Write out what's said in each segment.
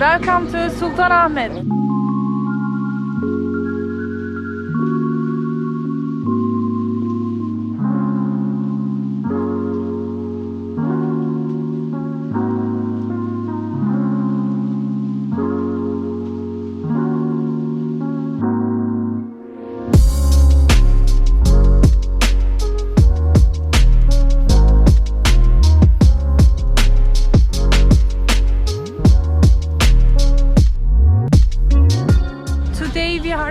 Welcome to Sultanahmet.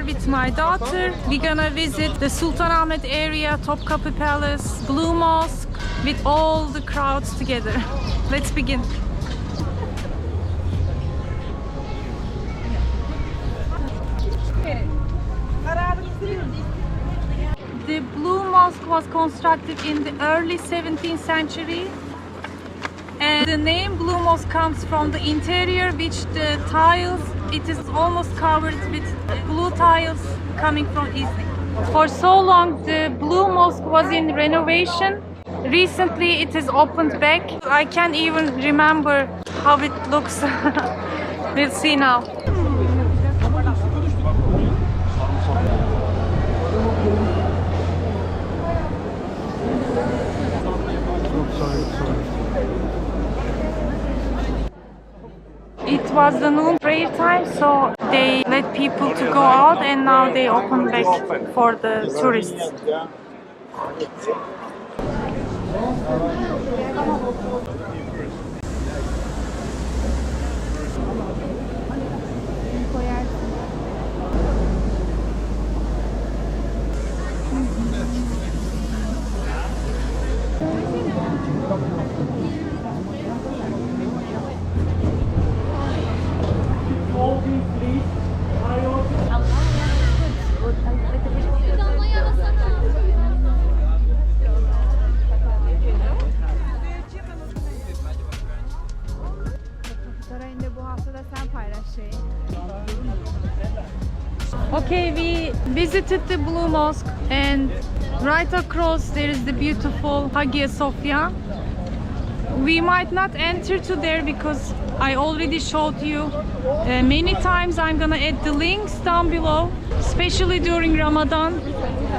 With my daughter, we're gonna visit the Sultanahmet area, Topkapi Palace, Blue Mosque, with all the crowds together. Let's begin. The Blue Mosque was constructed in the early 17th century. And the name Blue Mosque comes from the interior, which the tiles, it is almost covered with blue tiles coming from east. For so long, the Blue Mosque was in renovation. Recently, it is opened back. I can't even remember how it looks. We'll see now. It was the noon prayer time, so they let people to go out, and now they open back for the tourists. Okay, we visited the Blue Mosque, and right across there is the beautiful Hagia Sophia. We might not enter to there because I already showed you many times. I'm gonna add the links down below, especially during Ramadan.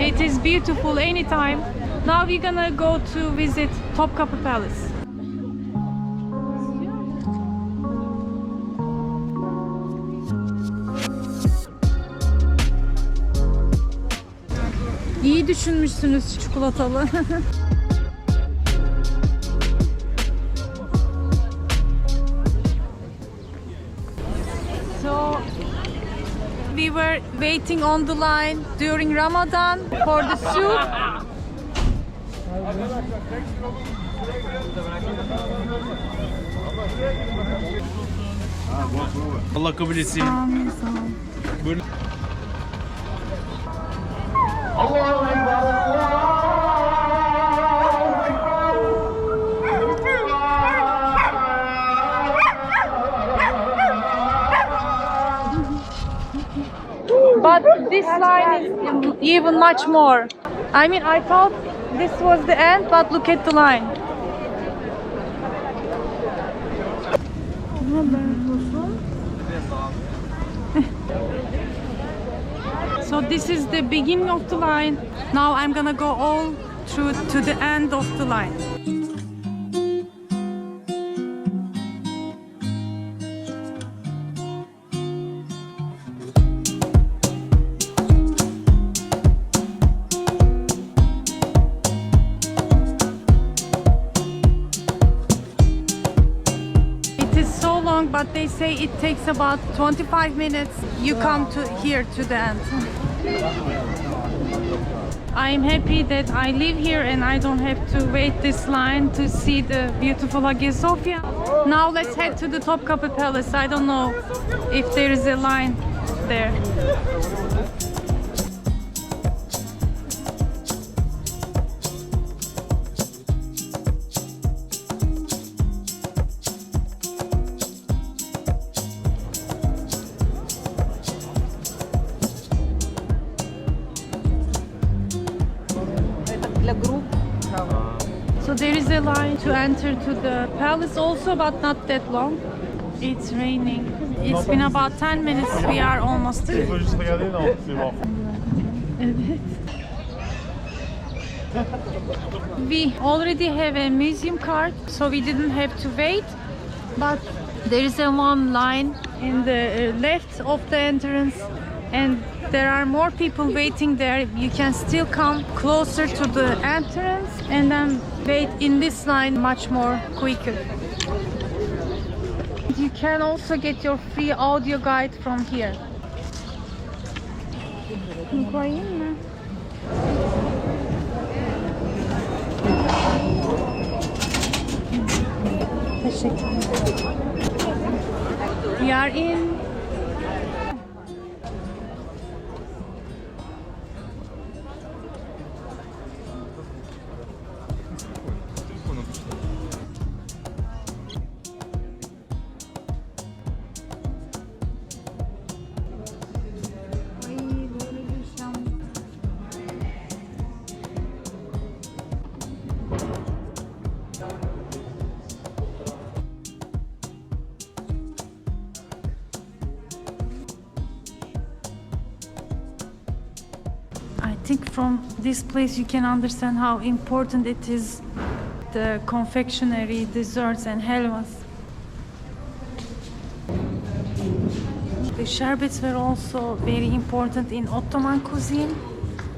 It is beautiful anytime. Now we're gonna go to visit Topkapi Palace. İyi düşünmüşsünüz çikolatalı. So we were waiting on the line during Ramadan for the soup. Allah kabul etsin. Amin, sağ ol. Buyurun. But this line is even much more. I mean, I thought this was the end, but look at the line. So this is the beginning of the line. Now I'm gonna go all through to the end of the line. But they say it takes about 25 minutes. You come to here to the end. I'm happy that I live here and I don't have to wait this line to see the beautiful Hagia Sophia. Now let's head to the Topkapi Palace. I don't know if there is a line there. So there is a line to enter to the palace also, but not that long. It's raining. It's been about 10 minutes. We are almost there. We already have a museum card, so we didn't have to wait. But there is a one line in the left of the entrance, and there are more people waiting there. You can still come closer to the entrance and then wait in this line much more quicker. You can also get your free audio guide from here. Koyayım mı? Teşekkürler. We are in. I think from this place you can understand how important it is, the confectionery, desserts and helvas. The sherbets were also very important in Ottoman cuisine,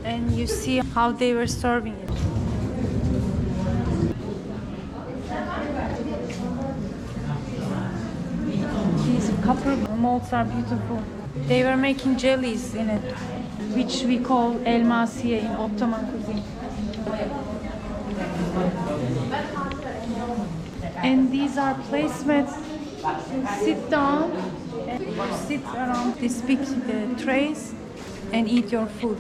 and you see how they were serving it. These copper molds are beautiful. They were making jellies in it, which we call elmasiye in Ottoman cuisine. And these are placemats. Sit down and sit around these big trays and eat your food.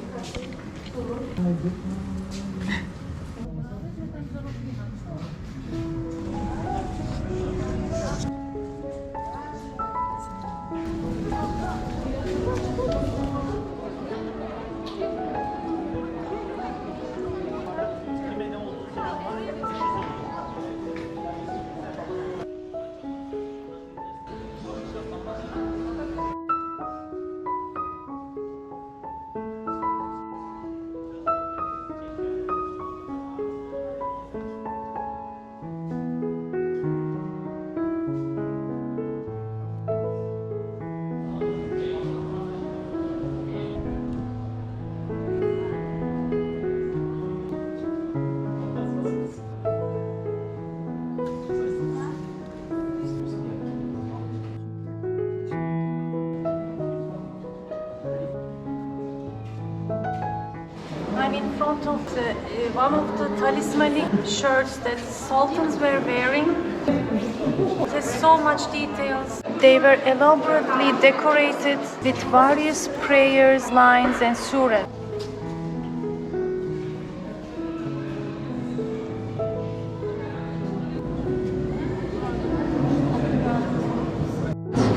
I'm in front of the, one of the talismanic shirts that sultans were wearing. It has so much details. They were elaborately decorated with various prayers, lines and surahs.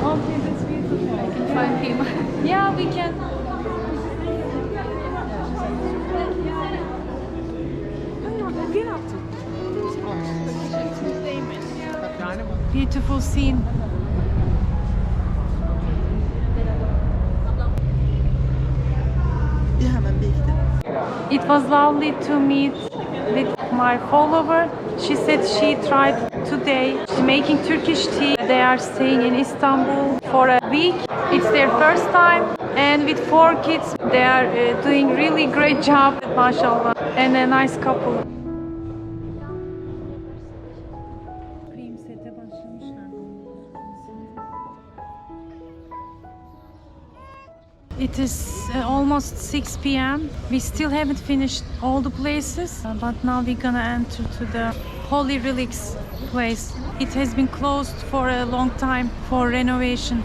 Okay, that's beautiful. I can find him. Yeah, we can. Beautiful scene. It was lovely to meet with my follower. She said she tried today making Turkish tea. They are staying in Istanbul for a week. It's their first time, and with 4 kids they are doing really great job, mashallah, and a nice couple. It is almost 6 p.m. We still haven't finished all the places, but now we're gonna enter to the Holy Relics place. It has been closed for a long time for renovation.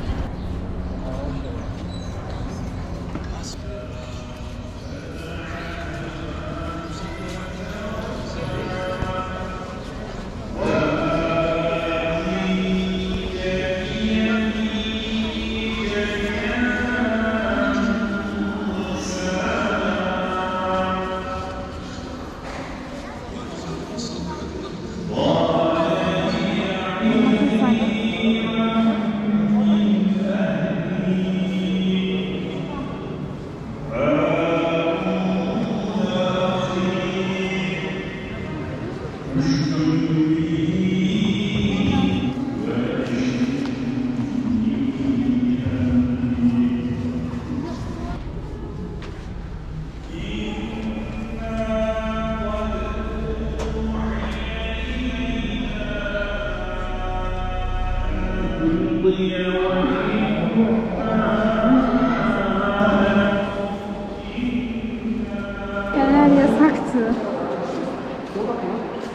Fener yasaktı.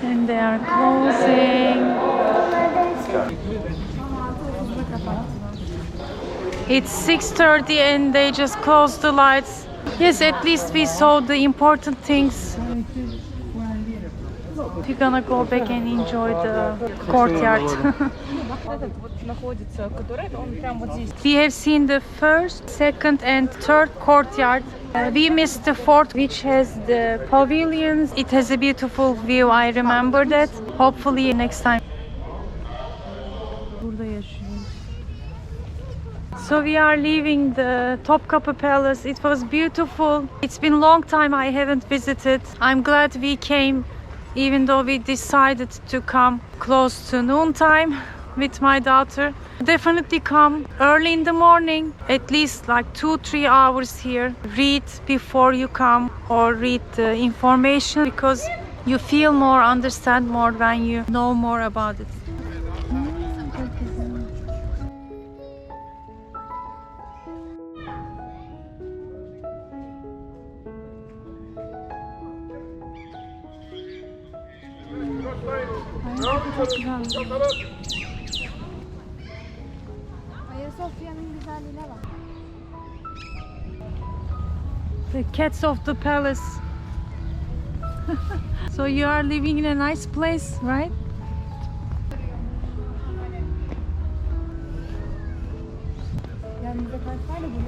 And they are closing. It's 6:30 and they just closed the lights. Yes, at least we saw the important things. We're gonna go back and enjoy the courtyard. We have seen the first, second and third courtyard. We missed the fourth, which has the pavilions. It has a beautiful view, I remember that. Hopefully next time. So we are leaving the Topkapi Palace. It was beautiful. It's been a long time I haven't visited. I'm glad we came, even though we decided to come close to noontime with my daughter. Definitely come early in the morning, at least like 2-3 hours here. Read before you come or read the information, because you feel more, understand more when you know more about it. Hagia Sophia'nın güzelliğine bak. The cats of the palace. So you are living in a nice place, right?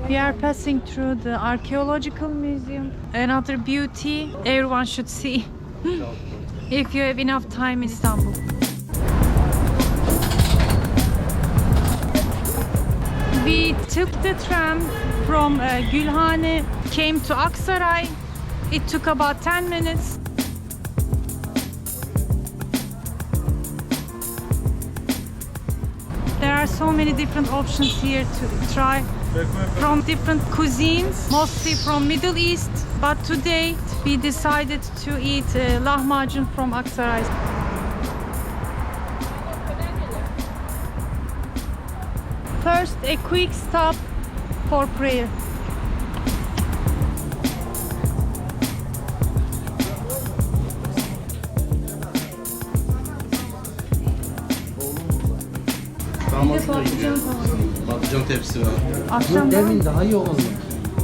We are passing through the archaeological museum. Another beauty everyone should see if you have enough time in Istanbul. We took the tram from Gulhane, came to Aksaray. It took about 10 minutes. There are so many different options here to try from different cuisines, mostly from Middle East. But today we decided to eat Lahmacun from Aksaray. First, a quick stop for prayer. Patlıcan tepsi var. Akşam Demin daha yoğun mu?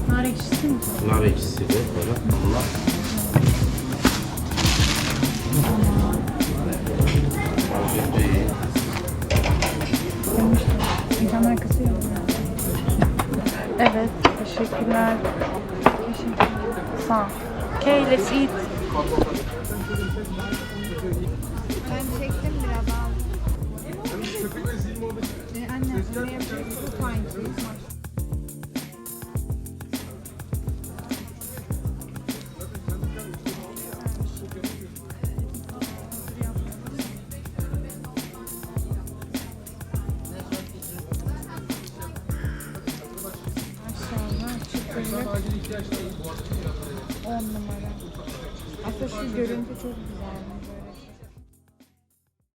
nar ekşisi mi? Nar ekşisi de böyle. Allah. İnsanlar kısıyor. Evet, teşekkürler. Teşekkürler. Sağ ol. Okay, let's eat. Ben çektim biraz aldım. Anne, ne yapacaksın? Fine. Maşallah, çıtırlık 10 numara. Aslında şu görüntü çok güzel. Böyle.